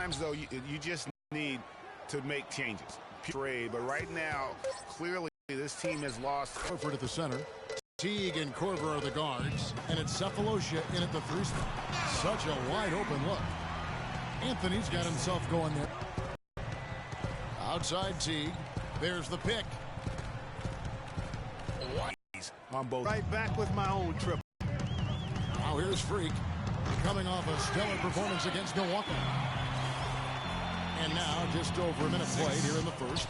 Sometimes, though, you just need to make changes. But right now, clearly, this team has lost. Over to the center. Teague and Careerr are the guards, and it's Cephalosha in at the 3 spot. Such a wide-open look. Anthony's got himself going there. Outside Teague. There's the pick. On both. Right back with my own triple. Now here's Freak, coming off a stellar performance against Milwaukee. And now just over a minute played here in the first.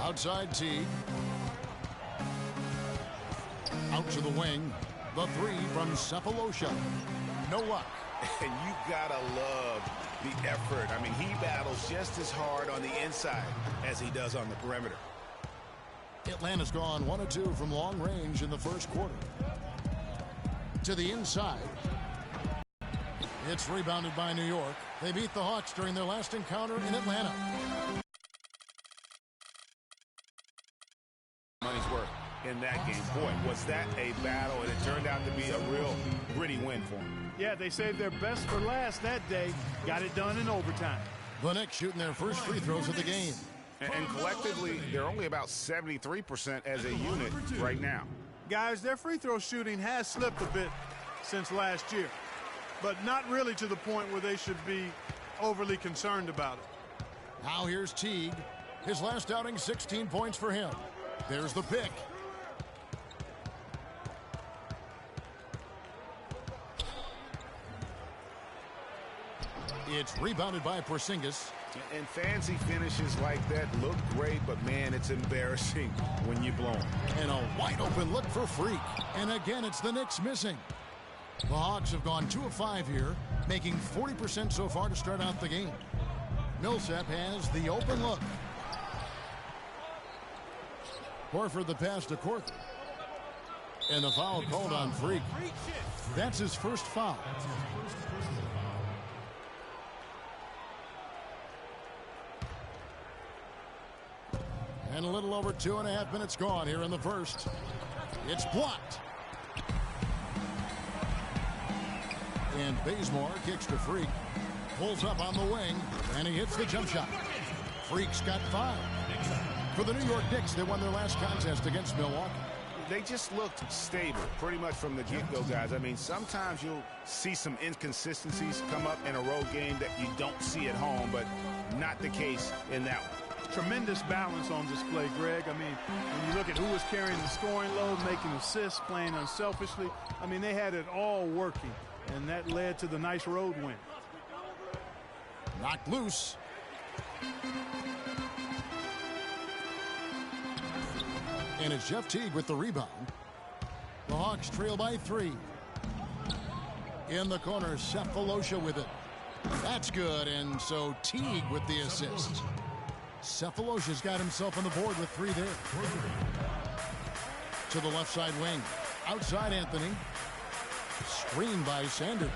Outside Teague. Out to the wing. The 3 from Cephalosha. No luck. And you gotta love the effort. I mean, he battles just as hard on the inside as he does on the perimeter. Atlanta's gone 1 of 2 from long range in the first quarter. To the inside. It's rebounded by New York. They beat the Hawks during their last encounter in Atlanta. Money's worth in that game. Boy, was that a battle, and it turned out to be a real gritty win for them. Yeah, they saved their best for last that day. Got it done in overtime. The Knicks shooting their first free throws of the game. And collectively, they're only about 73% as a unit right now. Guys, their free throw shooting has slipped a bit since last year, but not really to the point where they should be overly concerned about it. Now here's Teague. His last outing, 16 points for him. There's the pick. It's rebounded by Porzingis. And fancy finishes like that look great, but man, it's embarrassing when you blow them. And a wide open look for Freak. And again, it's the Knicks missing. The Hawks have gone 2 of 5 here, making 40% so far to start out the game. Millsap has the open look. Horford the pass to Korth. And the foul called on Freak. That's his first foul. And a little over 2.5 minutes gone here in the first. It's blocked. And Bazemore kicks to Freak. Pulls up on the wing, and he hits the jump shot. Freak's got 5. For the New York Knicks, they won their last contest against Milwaukee. They just looked stable pretty much from the get-go, guys. I mean, sometimes you'll see some inconsistencies come up in a road game that you don't see at home, but not the case in that one. Tremendous balance on display, Greg. I mean, when you look at who was carrying the scoring load, making assists, playing unselfishly, I mean, they had it all working, and that led to the nice road win. Knocked loose. And it's Jeff Teague with the rebound. The Hawks trail by 3. In the corner, Cephalosha with it. That's good, and so Teague with the assist. Cephalosha's got himself on the board with 3 there. To the left side wing. Outside Anthony. Screened by Sanders.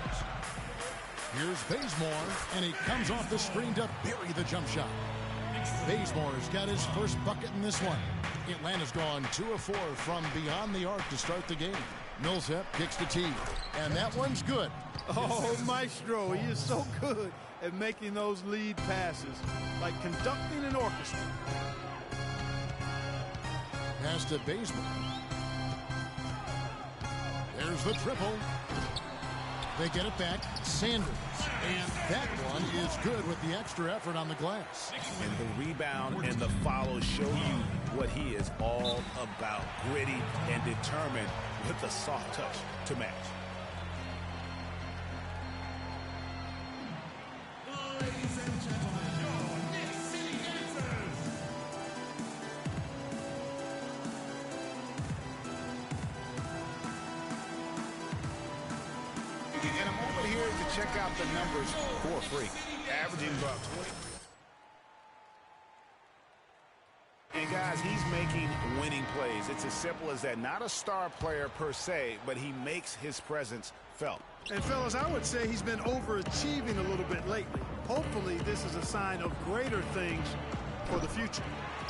Here's Bazemore, and he comes off the screen to bury the jump shot. Bazemore's got his first bucket in this one. Atlanta's gone 2 of 4 from beyond the arc to start the game. Millsap kicks to Teague, and that one's good. Oh, Maestro, he is so good at making those lead passes, like conducting an orchestra. Pass to Bazemore. There's the triple. They get it back. Sanders. And that one is good with the extra effort on the glass. And the rebound and the follow show you what he is all about. Gritty and determined with a soft touch to match. Ladies and gentlemen, your Knicks City Dancers. In a moment here to check out the numbers for Freak. Averaging about 20. And guys, he's making winning plays. It's as simple as that. Not a star player per se, but he makes his presence felt. And fellas, I would say he's been overachieving a little bit lately. Hopefully this is a sign of greater things for the future.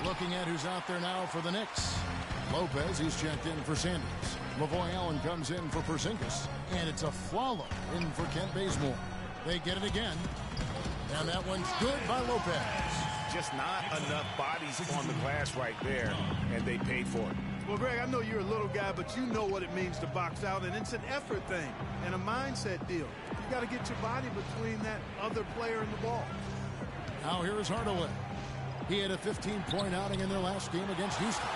Looking at who's out there now for the Knicks. Lopez, he's checked in for Sanders. Lavoy Allen comes in for Porzingis. And it's a follow in for Kent Bazemore. They get it again. And that one's good by Lopez. Just not enough bodies on the glass right there, and they paid for it. Well, Greg, I know you're a little guy, but you know what it means to box out, and it's an effort thing and a mindset deal. You got to get your body between that other player and the ball. Now here is Hardaway. He had a 15-point outing in their last game against Houston.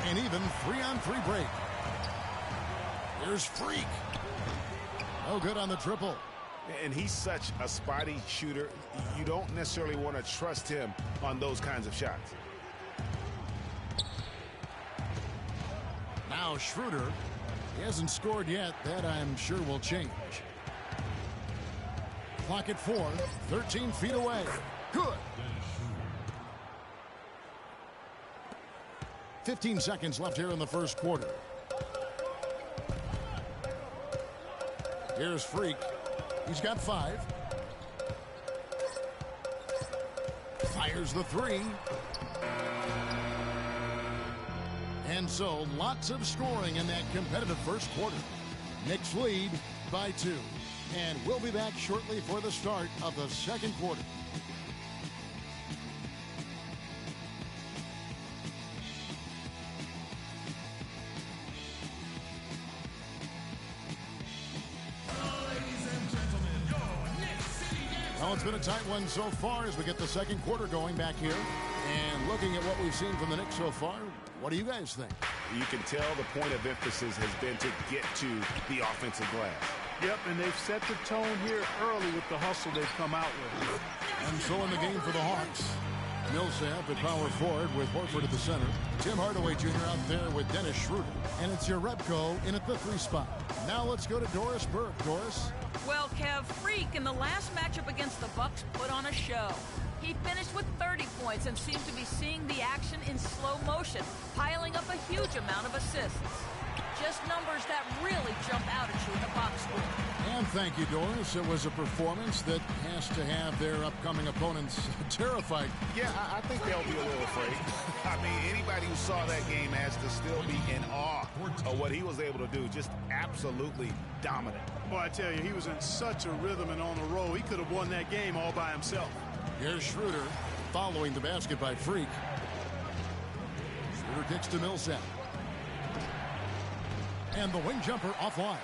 And even 3-on-3 break. Here's Freak. No good on the triple. And he's such a spotty shooter. You don't necessarily want to trust him on those kinds of shots. Now Schroeder. He hasn't scored yet. That I'm sure will change. Clock at 4. 13 feet away. Good. 15 seconds left here in the first quarter. Here's Freak. He's got 5. Fires the 3. And so lots of scoring in that competitive first quarter. Knicks lead by 2. And we'll be back shortly for the start of the second quarter. Well, it's been a tight one so far as we get the second quarter going back here. And looking at what we've seen from the Knicks so far, what do you guys think? You can tell the point of emphasis has been to get to the offensive glass. Yep, and they've set the tone here early with the hustle they've come out with. And so in the game for the Hawks, Millsap at power forward with Horford at the center. Tim Hardaway Jr. out there with Dennis Schroeder. And it's Jerebko in at the 3 spot. Now let's go to Doris Burke. Doris? Well, Kev, Freak in the last matchup against the Bucks put on a show. He finished with 30 points and seemed to be seeing the action in slow motion, piling up a huge amount of assists. Just numbers that really jump out at you in the box score. And thank you, Doris. It was a performance that has to have their upcoming opponents terrified. Yeah, I think they'll be a little afraid. I mean, anybody who saw that game has to still be in awe of what he was able to do. Just absolutely dominant. Boy, I tell you, he was in such a rhythm and on a roll. He could have won that game all by himself. Here's Schroeder following the basket by Freak. Schroeder kicks to Millsap. And the wing jumper offline.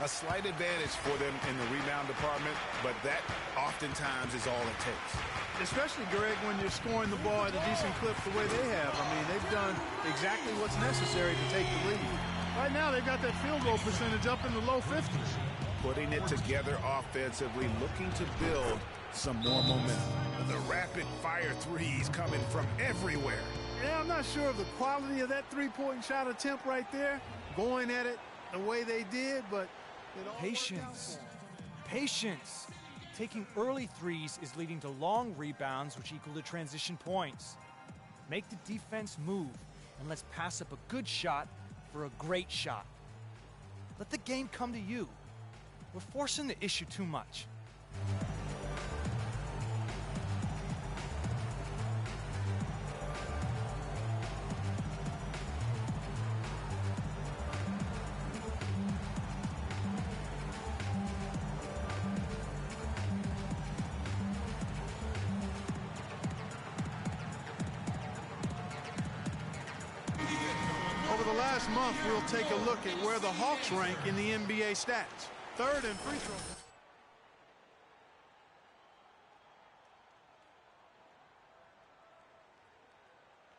A slight advantage for them in the rebound department, but that oftentimes is all it takes. Especially, Greg, when you're scoring the ball at a decent clip the way they have. I mean, they've done exactly what's necessary to take the lead. Right now, they've got that field goal percentage up in the low 50s. Putting it together offensively, looking to build some more momentum. The rapid-fire threes coming from everywhere. Yeah, I'm not sure of the quality of that three-point shot attempt right there, going at it the way they did, but it all Patience. Patience. Taking early threes is leading to long rebounds, which equal to transition points. Make the defense move, and let's pass up a good shot for a great shot. Let the game come to you. We're forcing the issue too much. Last month, we'll take a look at where the Hawks rank in the NBA stats. Third in free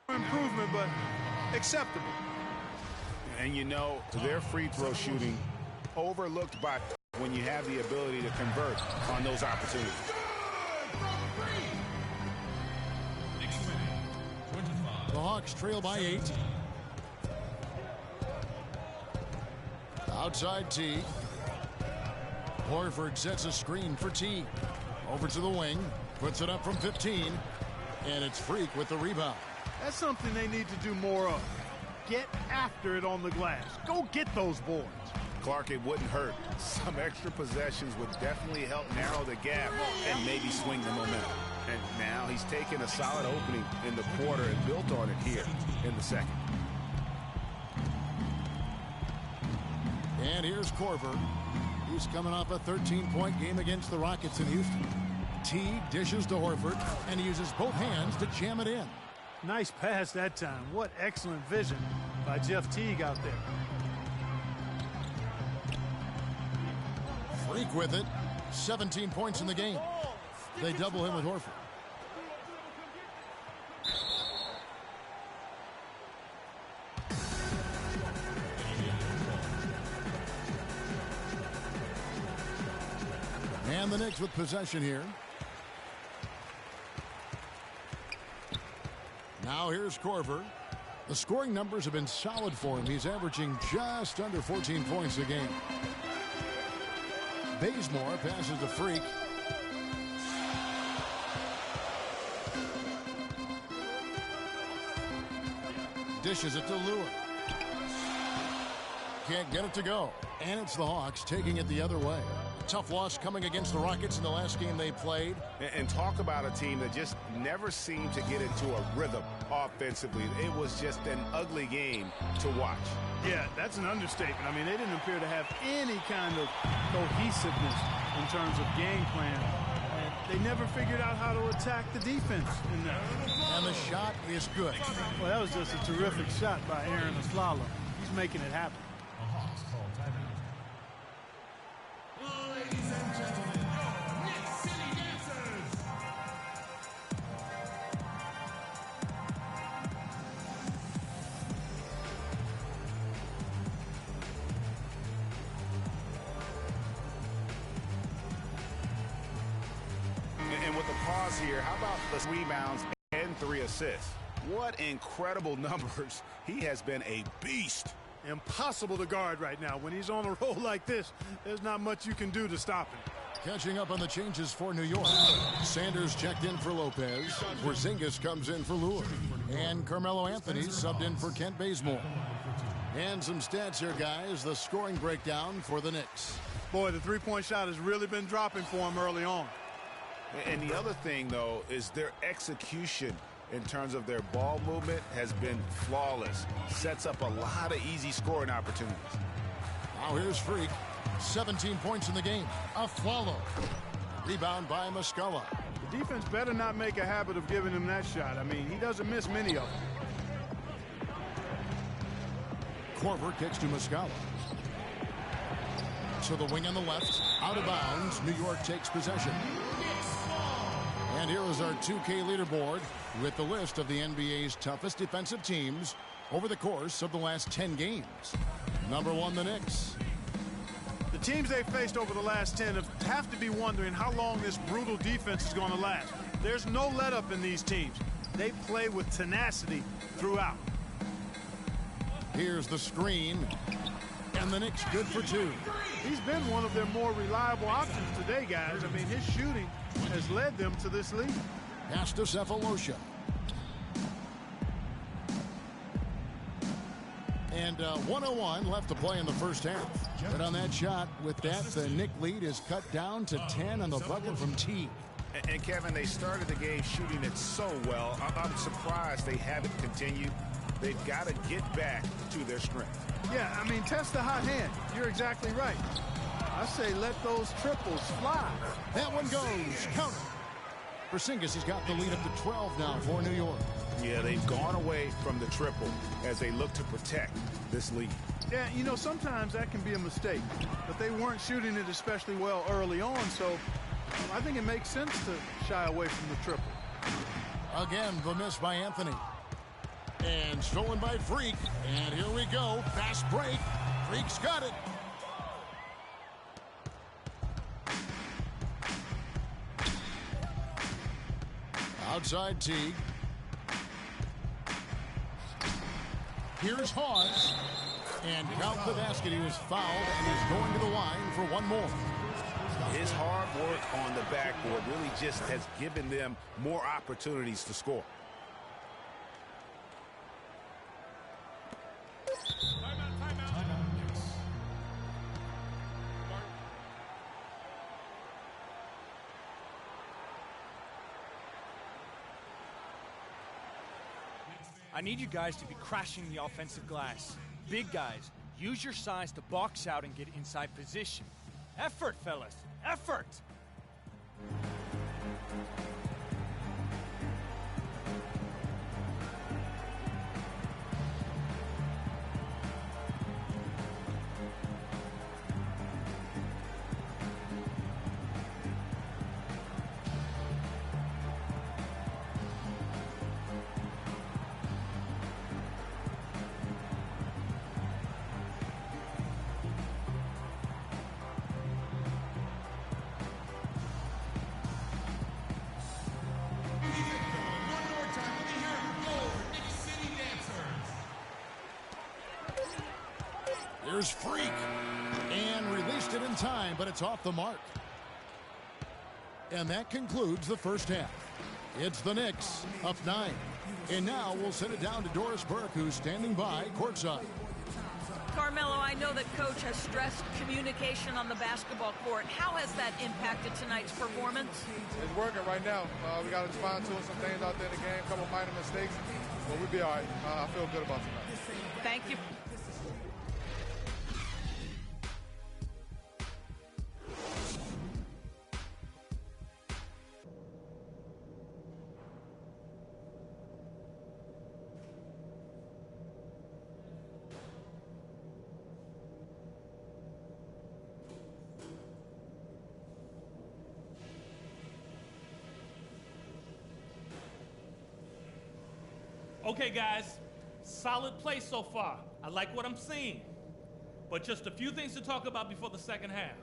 throw. Improvement, but acceptable. And you know, their free throw shooting overlooked by when you have the ability to convert on those opportunities. The Hawks trail by 8. Outside T. Horford sets a screen for T. Over to the wing. Puts it up from 15. And it's Freak with the rebound. That's something they need to do more of. Get after it on the glass. Go get those boards. Clark, it wouldn't hurt. Some extra possessions would definitely help narrow the gap and maybe swing the momentum. And now he's taken a solid opening in the quarter and built on it here in the second. And here's Korver. He's coming off a 13-point game against the Rockets in Houston. Teague dishes to Horford, and he uses both hands to jam it in. Nice pass that time. What excellent vision by Jeff Teague out there. Freak with it. 17 points in the game. They double him with Horford. And the Knicks with possession here. Now here's Korver. The scoring numbers have been solid for him. He's averaging just under 14 points a game. Bazemore passes to Freak. Dishes it to Lure. Can't get it to go. And it's the Hawks taking it the other way. Tough loss coming against the Rockets in the last game they played. And talk about a team that just never seemed to get into a rhythm offensively. It was just an ugly game to watch. Yeah, that's an understatement. I mean, they didn't appear to have any kind of cohesiveness in terms of game plan. And they never figured out how to attack the defense in that. And the shot is good. Well, that was just a terrific shot by Aaron Aslala. He's making it happen. Ladies and gentlemen, your Knicks City Dancers. And with the pause here, how about the rebounds and 3 assists? What incredible numbers. He has been a beast. Impossible to guard right now. When he's on a roll like this, there's not much you can do to stop him. Catching up on the changes for New York. Sanders checked in for Lopez. Porzingis comes in for Lure. And Carmelo Anthony subbed in for Kent Bazemore. And some stats here, guys. The scoring breakdown for the Knicks. Boy, the three-point shot has really been dropping for him early on. And the other thing, though, is their execution in terms of their ball movement has been flawless. Sets up a lot of easy scoring opportunities. Now here's Freak. 17 points in the game. A follow. Rebound by Muscala. The defense better not make a habit of giving him that shot. I mean, he doesn't miss many of them. Korver kicks to Muscala. To the wing on the left. Out of bounds. New York takes possession. And here is our 2K leaderboard with the list of the NBA's toughest defensive teams over the course of the last 10 games. Number 1, the Knicks. The teams they faced over the last 10 have to be wondering how long this brutal defense is going to last. There's no let-up in these teams. They play with tenacity throughout. Here's the screen. And the Knicks good for 2. He's been one of their more reliable options today, guys. I mean, his shooting has led them to this lead. Pass to Cephalosha. And 1:01 left to play in the first half. But on that shot, with that, the Knick lead is cut down to 10 on the bucket from Teague. And Kevin, they started the game shooting it so well. I'm surprised they haven't continued. They've got to get back to their strength. Yeah, I mean, test the hot hand. You're exactly right. I say let those triples fly. That one goes. Count it. Porzingis has got the lead up to 12 now for New York. Yeah, they've gone away from the triple as they look to protect this lead. Yeah, you know, sometimes that can be a mistake. But they weren't shooting it especially well early on, so I think it makes sense to shy away from the triple. Again, the miss by Anthony. And stolen by Freak. And here we go. Fast break. Freak's got it. Outside Teague. Here's Hawes. And count the basket. He was fouled, and he's going to the line for one more. His hard work on the backboard really just has given them more opportunities to score. I need you guys to be crashing the offensive glass. Big guys, use your size to box out and get inside position. Effort, fellas, effort! Here's Freak. And released it in time, but it's off the mark. And that concludes the first half. It's the Knicks up 9. And now we'll send it down to Doris Burke, who's standing by courtside. Carmelo, I know that Coach has stressed communication on the basketball court. How has that impacted tonight's performance? It's working right now. We got to respond to some things out there in the game, a couple minor mistakes, but we'll be all right. I feel good about tonight. Thank you. Okay, guys, solid play so far. I like what I'm seeing. But just a few things to talk about before the second half.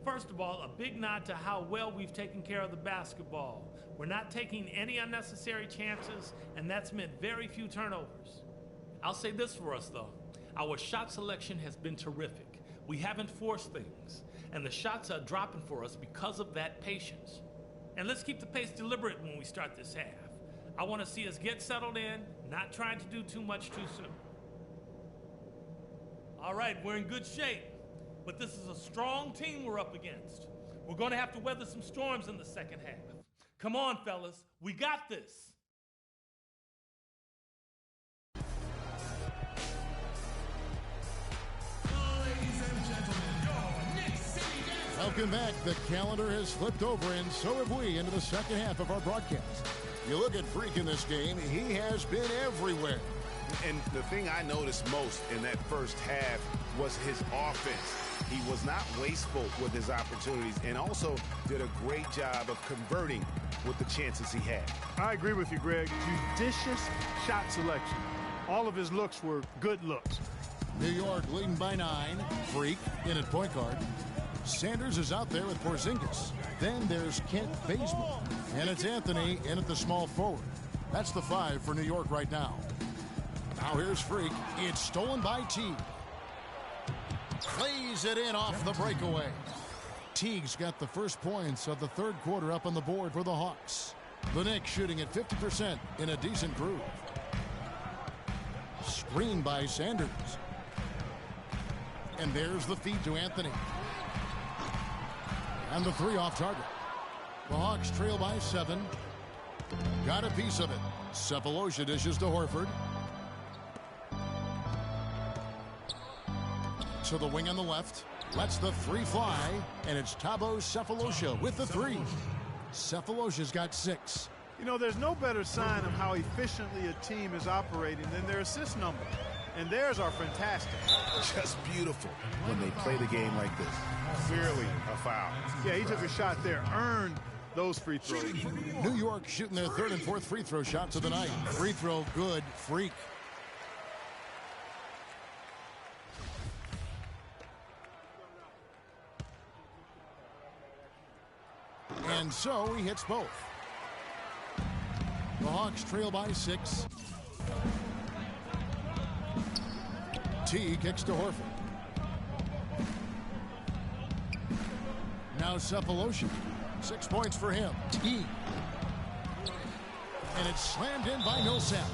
First of all, a big nod to how well we've taken care of the basketball. We're not taking any unnecessary chances, and that's meant very few turnovers. I'll say this for us, though. Our shot selection has been terrific. We haven't forced things, and the shots are dropping for us because of that patience. And let's keep the pace deliberate when we start this half. I want to see us get settled in, not trying to do too much too soon. All right, we're in good shape, but this is a strong team we're up against. We're going to have to weather some storms in the second half. Come on, fellas, we got this. Ladies and gentlemen, your Knicks City Dancers. Welcome back. The calendar has flipped over, and so have we, into the second half of our broadcast. You look at Freak in this game, he has been everywhere. And the thing I noticed most in that first half was his offense. He was not wasteful with his opportunities and also did a great job of converting with the chances he had. I agree with you, Greg. Judicious shot selection. All of his looks were good looks. New York leading by 9. Freak in at point guard. Sanders is out there with Porzingis. Then there's Kent Bazemore. And it's Anthony in at the small forward. That's the 5 for New York right now. Now here's Freak. It's stolen by Teague. Plays it in off the breakaway. Teague's got the first points of the third quarter up on the board for the Hawks. The Knicks shooting at 50% in a decent groove. Screen by Sanders. And there's the feed to Anthony. And the 3 off target. The Hawks trail by 7. Got a piece of it. Cephalosha dishes to Horford. To the wing on the left. Lets the 3 fly. And it's Thabo Cephalosha with the 3. Cephalosha's got 6. You know, there's no better sign of how efficiently a team is operating than their assist number. And theirs are fantastic. Just beautiful when they play the game like this. Clearly a foul. Yeah, he took a shot there. Earned those free throws. New York shooting their 3rd and 4th free throw shots of the night. Free throw good. Freak. And so he hits both. The Hawks trail by 6. T kicks to Horford. Now Cephalosha. 6 points for him. T. And it's slammed in by Millsap.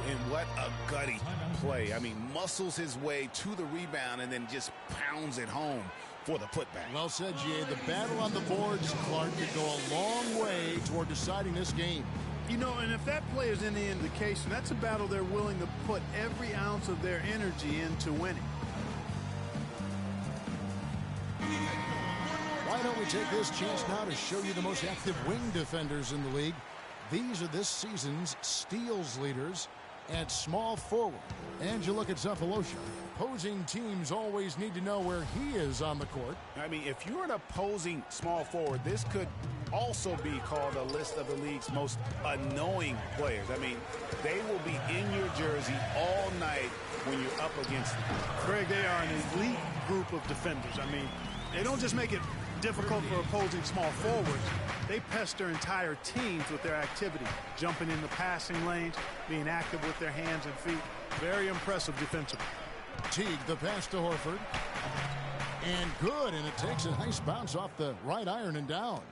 And what a gutty play. I mean, muscles his way to the rebound and then just pounds it home for the putback. Well said, G.A. The battle on the boards, Clark, could go a long way toward deciding this game. You know, and if that play is any indication, that's a battle they're willing to put every ounce of their energy into winning. Why don't we take this chance now to show you the most active wing defenders in the league? These are this season's steals leaders at small forward. And you look at Cephalosha. Opposing teams always need to know where he is on the court. I mean, if you're an opposing small forward, this could also be called a list of the league's most annoying players. I mean, they will be in your jersey all night when you're up against them. Greg, they are an elite group of defenders. I mean, they don't just make it difficult for opposing small forwards. They pester entire teams with their activity, jumping in the passing lanes, being active with their hands and feet. Very impressive defensively. Teague, the pass to Horford. And good, and it takes a nice bounce off the right iron and down.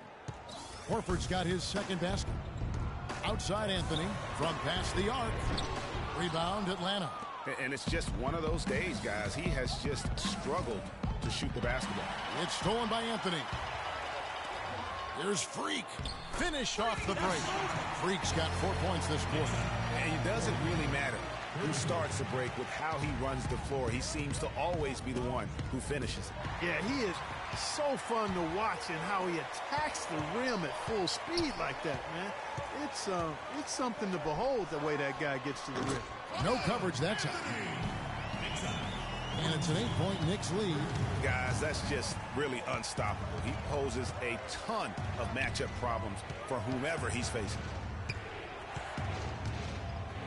Horford's got his second basket. Outside Anthony from past the arc. Rebound Atlanta. And it's just one of those days, guys. He has just struggled to shoot the basketball. It's stolen by Anthony. Here's Freak. Finished off the break. Freak's got 4 points this quarter. And it doesn't really matter who starts the break with how he runs the floor. He seems to always be the one who finishes it. Yeah, he is so fun to watch and how he attacks the rim at full speed like that, man. It's something to behold the way that guy gets to the rim. No coverage that time. And it's an 8-point Knicks lead. Guys, that's just really unstoppable. He poses a ton of matchup problems for whomever he's facing.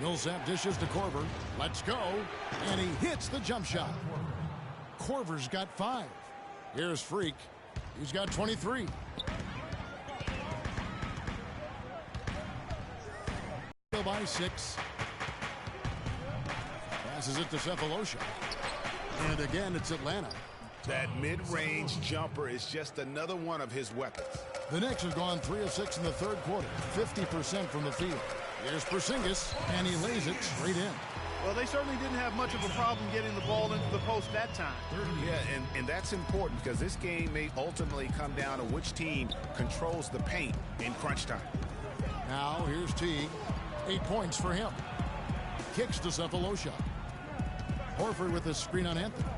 Millsap dishes to Korver. Let's go. And he hits the jump shot. Korver's got 5. Here's Freak. He's got 23. By 6. Passes it to Cephalosha. And again, it's Atlanta. That mid-range jumper is just another one of his weapons. The Knicks have gone 3 of 6 in the third quarter, 50% from the field. Here's Porzingis, and he lays it straight in. Well, they certainly didn't have much of a problem getting the ball into the post that time. Yeah, and that's important because this game may ultimately come down to which team controls the paint in crunch time. Now, here's Teague. 8 points for him. Kicks to Cephalosha. Horford with a screen on Anthony.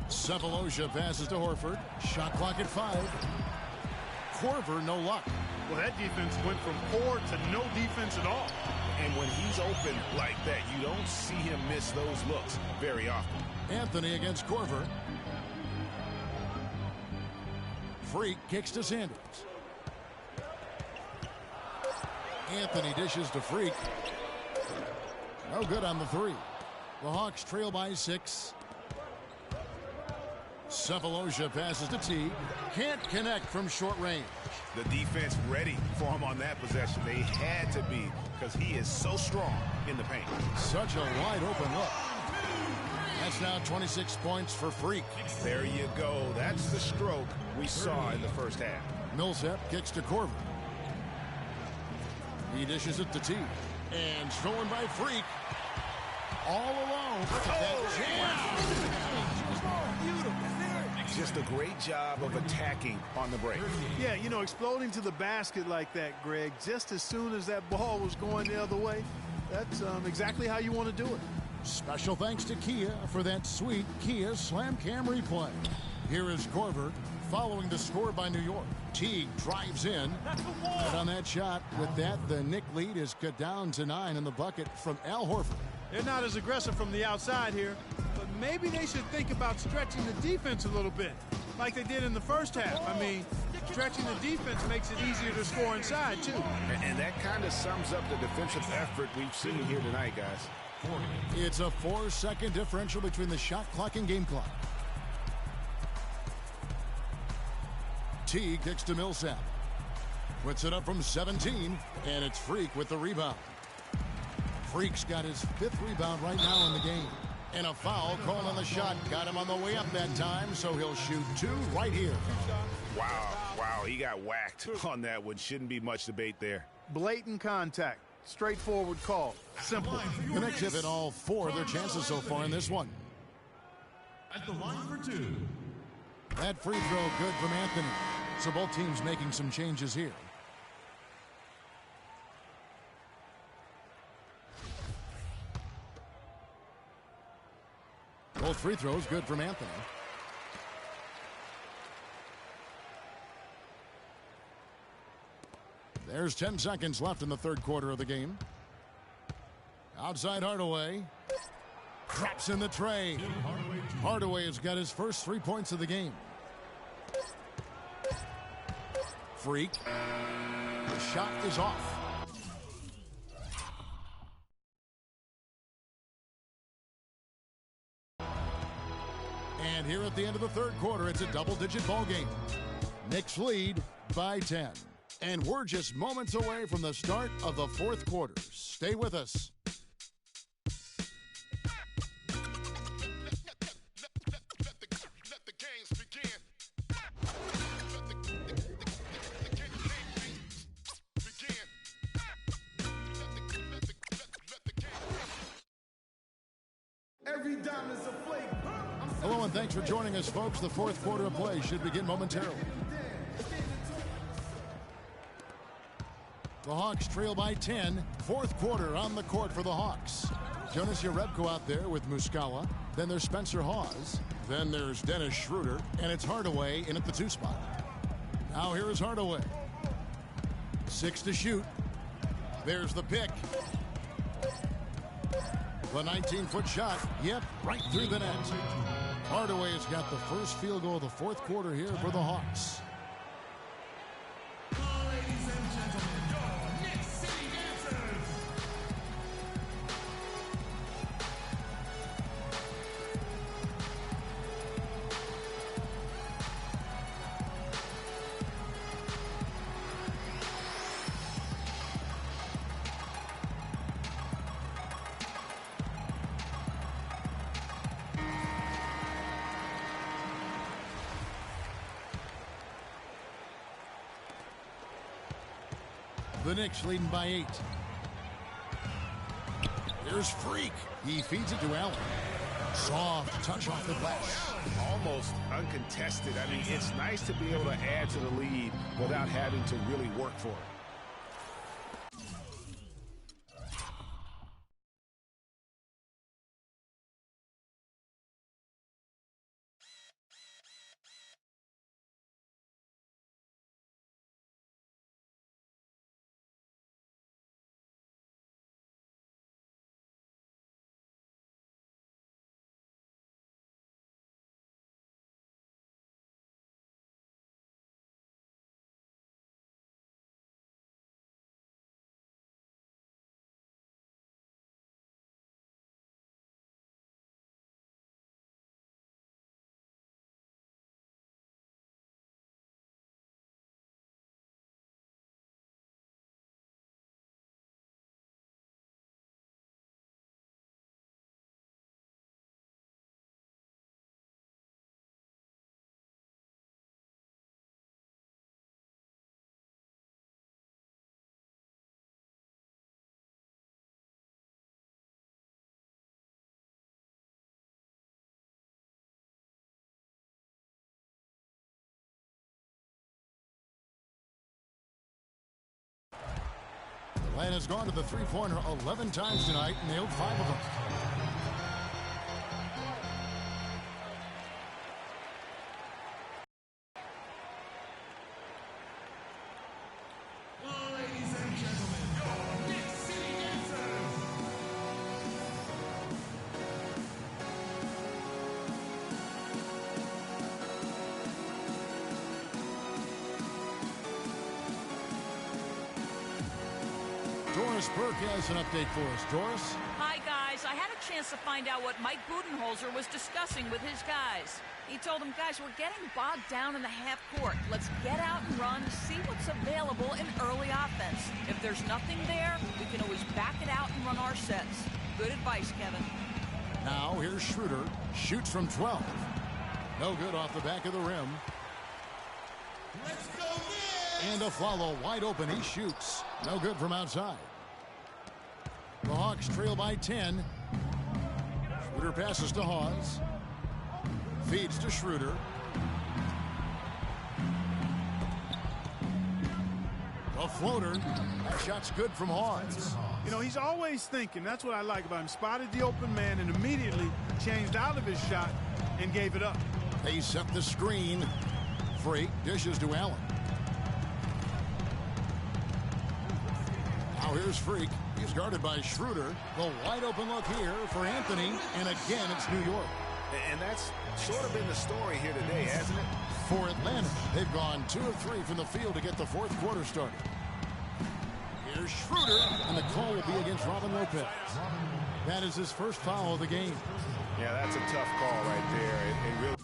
Cephalosha passes to Horford. Shot clock at 5. Korver, no luck. Well, that defense went from poor to no defense at all. And when he's open like that, you don't see him miss those looks very often. Anthony against Korver. Freak kicks to Sanders. Anthony dishes to Freak. No good on the 3. The Hawks trail by 6. Cephalosha passes to Teague. Can't connect from short range. The defense ready for him on that possession. They had to be because he is so strong in the paint. Such a wide open look. That's now 26 points for Freak. There you go. That's the stroke we saw in the first half. Millsap kicks to Korver. He dishes it to Teague. And stolen by Freak. All alone. Look at that jam. Just a great job of attacking on the break. Yeah, you know, exploding to the basket like that, Greg, just as soon as that ball was going the other way, that's exactly how you want to do it. Special thanks to Kia for that sweet Kia Slam Cam replay. Here is Korver following the score by New York. Teague drives in. And on that shot, with that, the Knick lead is cut down to 9 in the bucket from Al Horford. They're not as aggressive from the outside here, but maybe they should think about stretching the defense a little bit, like they did in the first half. I mean, stretching the defense makes it easier to score inside, too. And that kind of sums up the defensive effort we've seen here tonight, guys. It's a 4-second differential between the shot clock and game clock. Teague kicks to Millsap. Puts it up from 17, and it's Freak with the rebound. Freak's got his 5th rebound right now in the game. And a foul called on the shot. Got him on the way up that time, so he'll shoot 2 right here. Wow, he got whacked on that one. Shouldn't be much debate there. Blatant contact. Straightforward call. Simple. The Knicks have hit all 4 of their chances so far in this one. At the line for 2. That free throw good from Anthony. So both teams making some changes here. free throws good from Anthony. There's 10 seconds left in the third quarter of the game. Outside Hardaway. Drops in the tray. Hardaway has got his first 3 points of the game. Freak. The shot is off. And here at the end of the third quarter, it's a double-digit ball game. Knicks lead by 10. And we're just moments away from the start of the fourth quarter. Stay with us. Hello and thanks for joining us, folks. The fourth quarter of play should begin momentarily. The Hawks trail by 10. Fourth quarter on the court for the Hawks. Jonas Jerebko out there with Muscala. Then there's Spencer Hawes. Then there's Dennis Schroeder. And it's Hardaway in at the 2 spot. Now here is Hardaway. 6 to shoot. There's the pick. The 19-foot shot. Yep, right through the net. Hardaway has got the first field goal of the fourth quarter here for the Hawks. Ladies and gentlemen, your Knicks City Dancers. The Knicks leading by 8. There's Freak. He feeds it to Allen. Soft touch off the glass. Almost uncontested. I mean, it's nice to be able to add to the lead without having to really work for it. Lamb has gone to the three-pointer 11 times tonight and nailed 5 of them. Ladies and gentlemen, your Knicks City Dancers. Doris Burke has an update for us. Doris? Hi, guys. I had a chance to find out what Mike Budenholzer was discussing with his guys. He told them, guys, we're getting bogged down in the half court. Let's get out and run, see what's available in early offense. If there's nothing there, we can always back it out and run our sets. Good advice, Kevin. Now here's Schroeder. Shoots from 12. No good off the back of the rim. Let's go Knicks! And a follow wide open. He shoots. No good from outside. The Hawks trail by 10. Schroeder passes to Hawes. Feeds to Schroeder. A floater. That shot's good from Hawes. You know, he's always thinking. That's what I like about him. Spotted the open man and immediately changed out of his shot and gave it up. They set the screen. Freak dishes to Allen. Now here's Freak. He's guarded by Schroeder. The wide open look here for Anthony. And again, it's New York. And that's sort of been the story here today, hasn't it? For Atlanta, they've gone 2 of 3 from the field to get the fourth quarter started. Here's Schroeder, and the call will be against Robin Lopez. That is his first foul of the game. Yeah, that's a tough call right there. It really...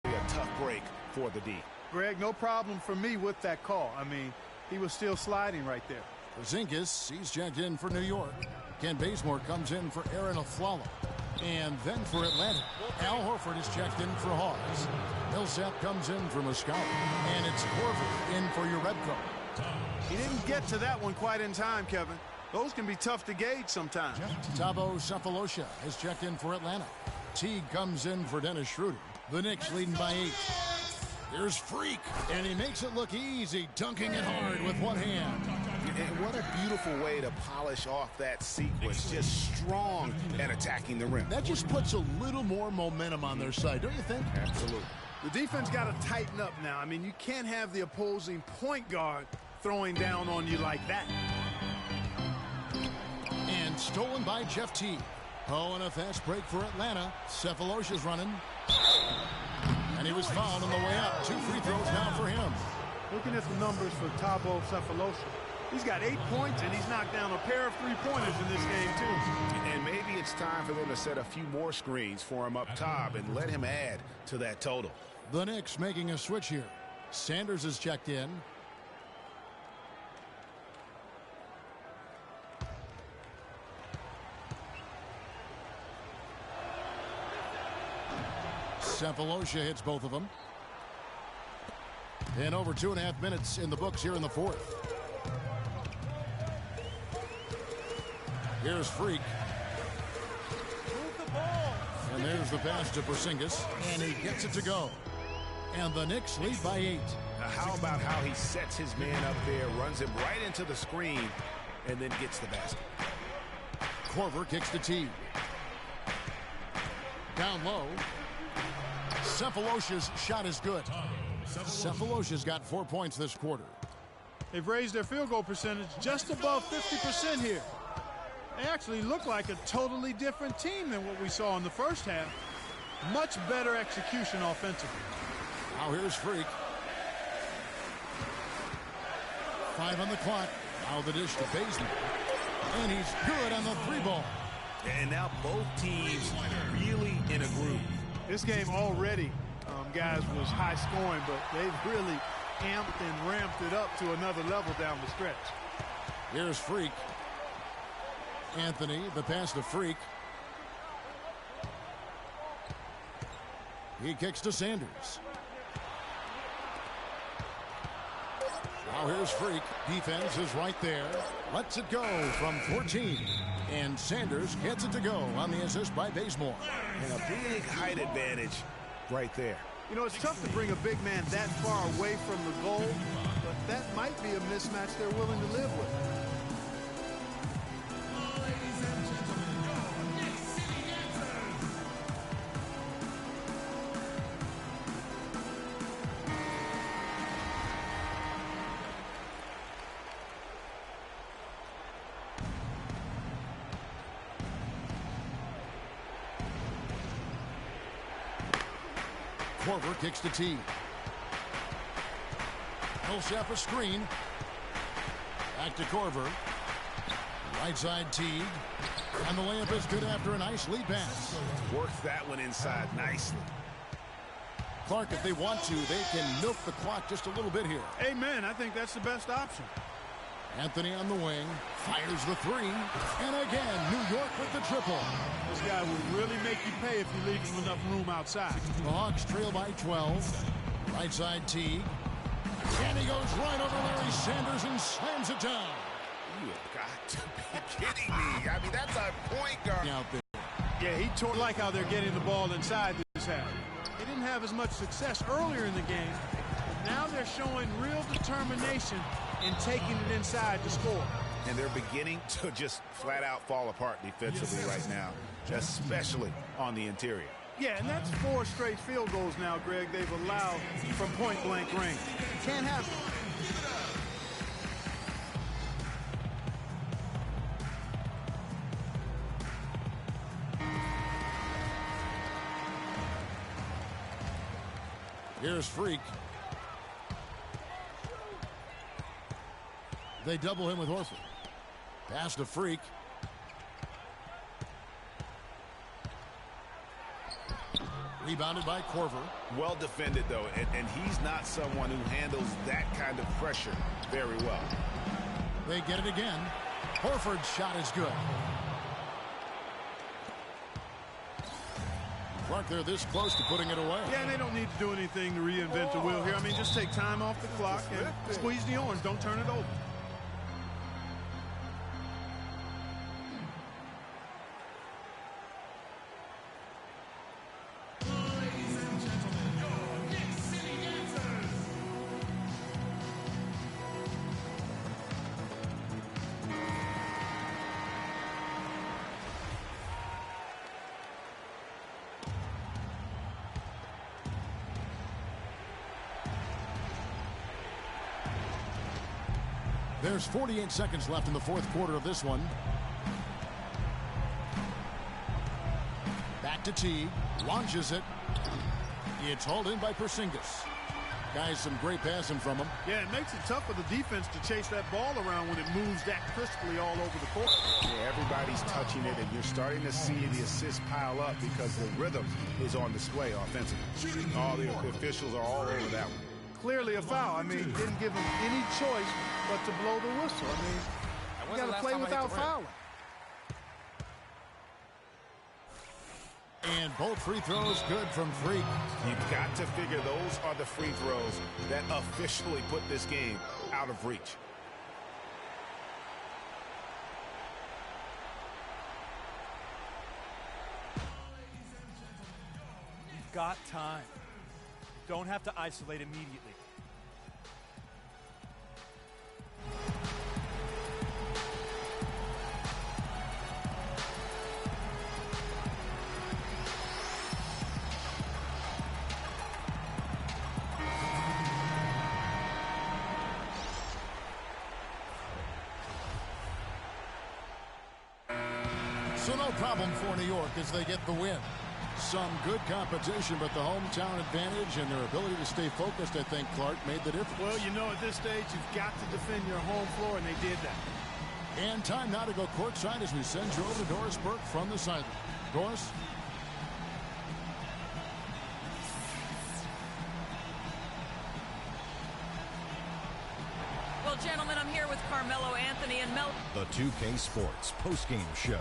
A tough break for the D. Greg, no problem for me with that call. I mean, he was still sliding right there. Porzingis, he's checked in for New York. Ken Bazemore comes in for Aaron Aflalo. And then for Atlanta, Al Horford is checked in for Hawes. Millsap comes in for Moscow. And it's Korver in for Urebko. He didn't get to that one quite in time, Kevin. Those can be tough to gauge sometimes. Thabo Cephalosha has checked in for Atlanta. Teague comes in for Dennis Schroeder. The Knicks leading by 8. Here's Freak, and he makes it look easy, dunking it hard with one hand. And what a beautiful way to polish off that sequence. Just strong at attacking the rim. That just puts a little more momentum on their side, don't you think? Absolutely. The defense got to tighten up now. I mean, you can't have the opposing point guard throwing down on you like that. And stolen by Jeff Teague. Oh, and a fast break for Atlanta. Cephalosha's running. And he was fouled on the way up. 2 free throws now for him. Looking at the numbers for Thabo Cephalosha, he's got 8 points, and he's knocked down a pair of three-pointers in this game, too. And maybe it's time for them to set a few more screens for him up top and let him add to that total. The Knicks making a switch here. Sanders is checked in. Cephalosha hits both of them. And over 2.5 minutes in the books here in the fourth. Here's Freak. And there's the pass to Porzingis. And he gets it to go. And the Knicks lead by 8. Now how about how he sets his man up there, runs him right into the screen, and then gets the basket. Korver kicks the tee. Down low. Cephalosha's shot is good. Cephalosha's got 4 points this quarter. They've raised their field goal percentage just above 50% here. They actually look like a totally different team than what we saw in the first half. Much better execution offensively. Now here's Freak. 5 on the clock. Now the dish to Bazemore. And he's good on the 3-ball. And now both teams really in a groove. This game already, guys, was high scoring, but they've really amped and ramped it up to another level down the stretch. Here's Freak. Anthony, the pass to Freak. He kicks to Sanders. Now here's Freak. Defense is right there. Lets it go from 14. And Sanders gets it to go on the assist by Bazemore. And a big height advantage right there. You know, it's tough to bring a big man that far away from the goal, but that might be a mismatch they're willing to live with. Ladies and gentlemen, your Nick City Dancers. Korver kicks to T. Millsap a screen. Back to Korver. Right side Teague. And the layup is good after a nice lead pass. Works that one inside nicely. Clark, if they want to, they can milk the clock just a little bit here. Amen. I think that's the best option. Anthony on the wing. Fires the 3. And again, New York with the triple. This guy will really make you pay if you leave him enough room outside. The Hawks trail by 12. Right side Teague. And he goes right over Larry Sanders and slams it down. You have got to be kidding me. I mean, that's a point guard. Out there. Yeah, he tore like how they're getting the ball inside this half. They didn't have as much success earlier in the game, but now they're showing real determination in taking it inside to score. And they're beginning to just flat out fall apart defensively right now, especially on the interior. Yeah, and that's 4 straight field goals now, Greg, they've allowed from point-blank range. Can't have it. Here's Freak. They double him with Horford. Pass to Freak. Rebounded by Korver. Well defended, though, and he's not someone who handles that kind of pressure very well. They get it again. Horford's shot is good. Clark, they're this close to putting it away. Yeah, and they don't need to do anything to reinvent the wheel here. I mean, just take time off the clock and squeeze the orange. Don't turn it over. Ladies and gentlemen, your Nick City Dancers. There's 48 seconds left in the fourth quarter of this one. Back to Teague. Launches it. It's hauled in by Porzingis. Guys, some great passing from him. Yeah, it makes it tough for the defense to chase that ball around when it moves that crisply all over the court. Yeah, everybody's touching it, and you're starting to see the assists pile up because the rhythm is on display offensively. All the officials are all over that one. Clearly a foul. I mean, didn't give him any choice but to blow the whistle. I mean, you got to play without fouling. And both free throws good from Freak. You've got to figure those are the free throws that officially put this game out of reach. You've got time. You don't have to isolate immediately. So no problem for New York as they get the win. Some good competition, but the hometown advantage and their ability to stay focused, I think, Clark, made the difference. Well, you know, at this stage, you've got to defend your home floor, and they did that. And time now to go courtside as we send you over to Doris Burke from the sideline. Doris? Well, gentlemen, I'm here with Carmelo Anthony and Mel. The 2K Sports postgame show.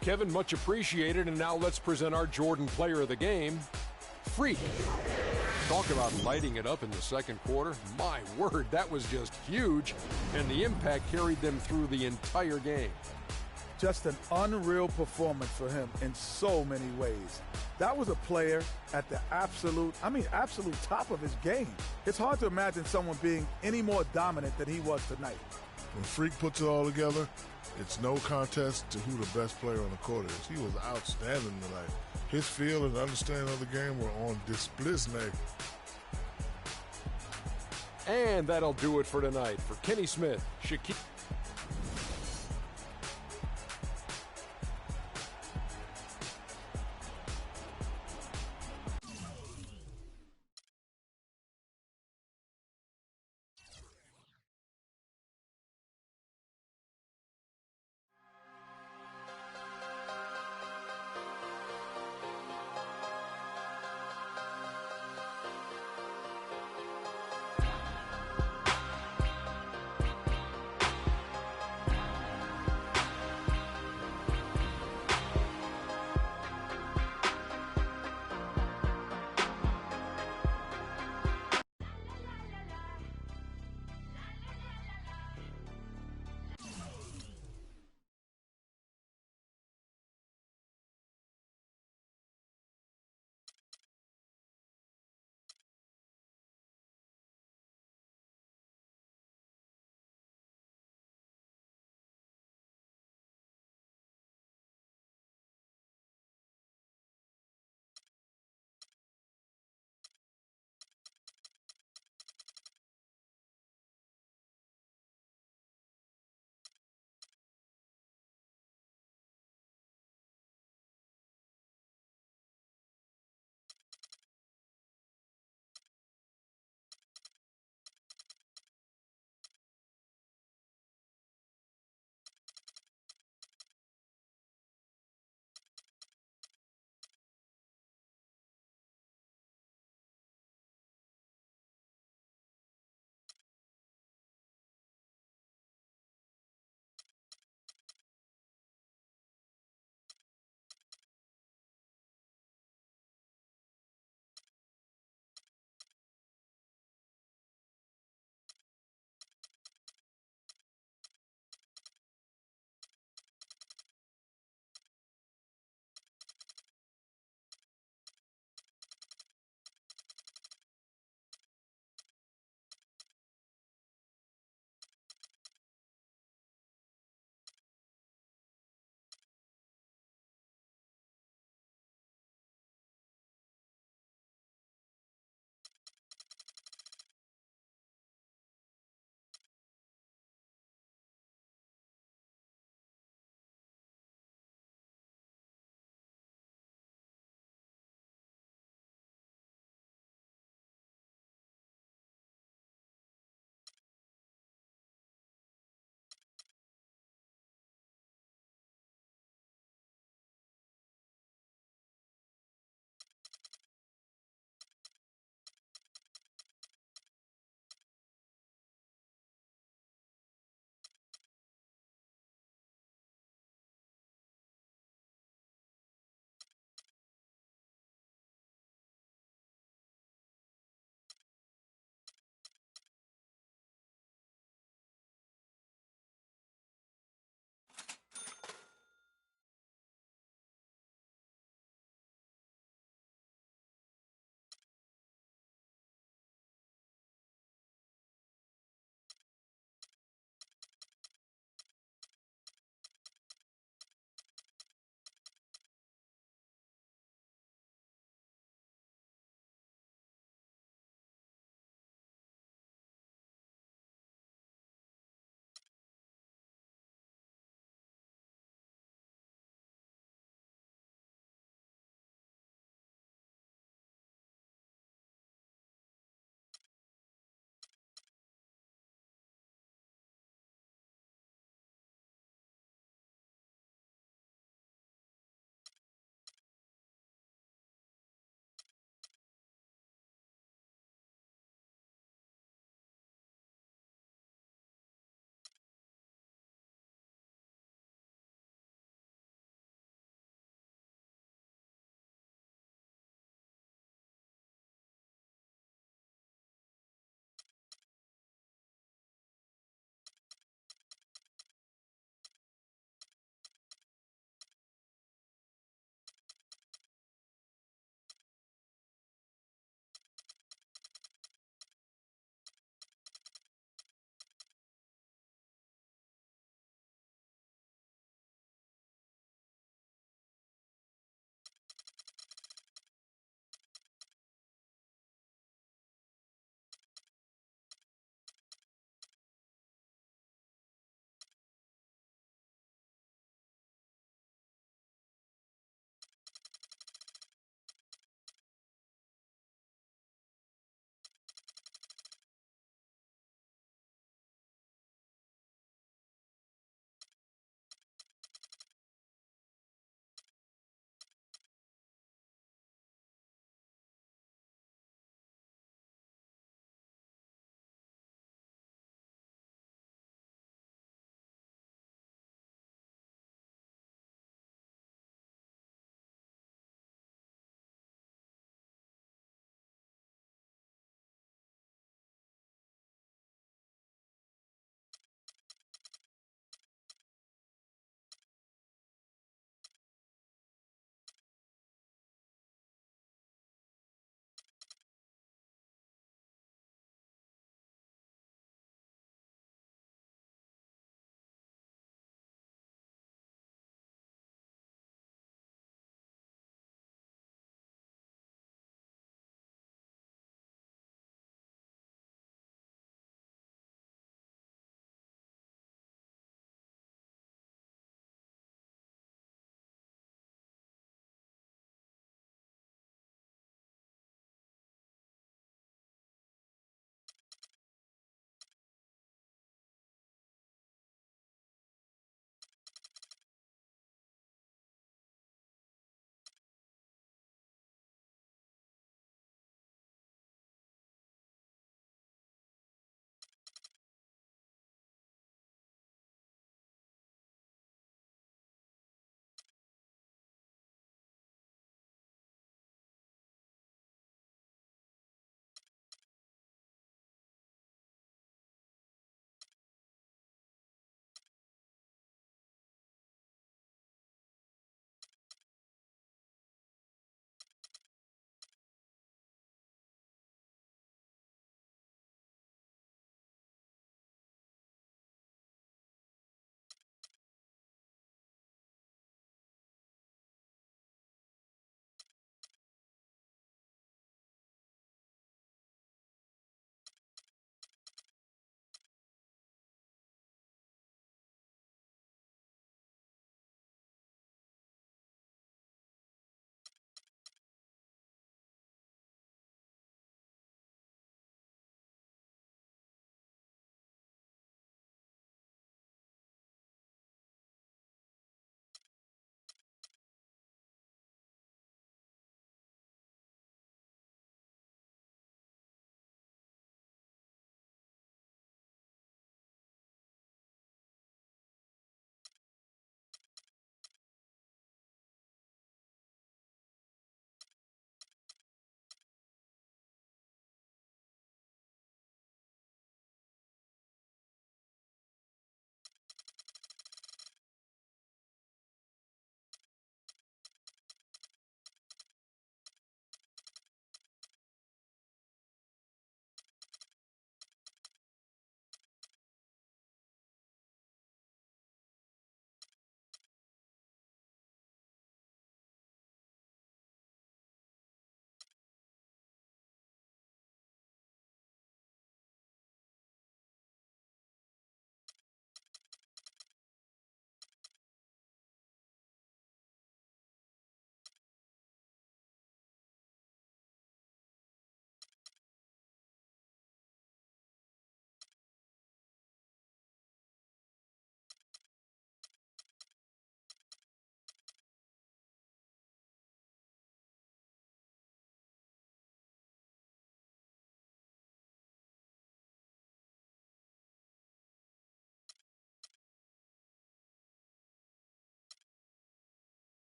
Kevin, much appreciated, and now let's present our Jordan player of the game, Freak. Talk about lighting it up in the second quarter. My word, that was just huge, and the impact carried them through the entire game. Just an unreal performance for him in so many ways. That was a player at the absolute top of his game. It's hard to imagine someone being any more dominant than he was tonight. When Freak puts it all together, it's no contest to who the best player on the court is. He was outstanding tonight. His feel and understanding of the game were on display. And that'll do it for tonight. For Kenny Smith, Shaquille.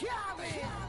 challenge.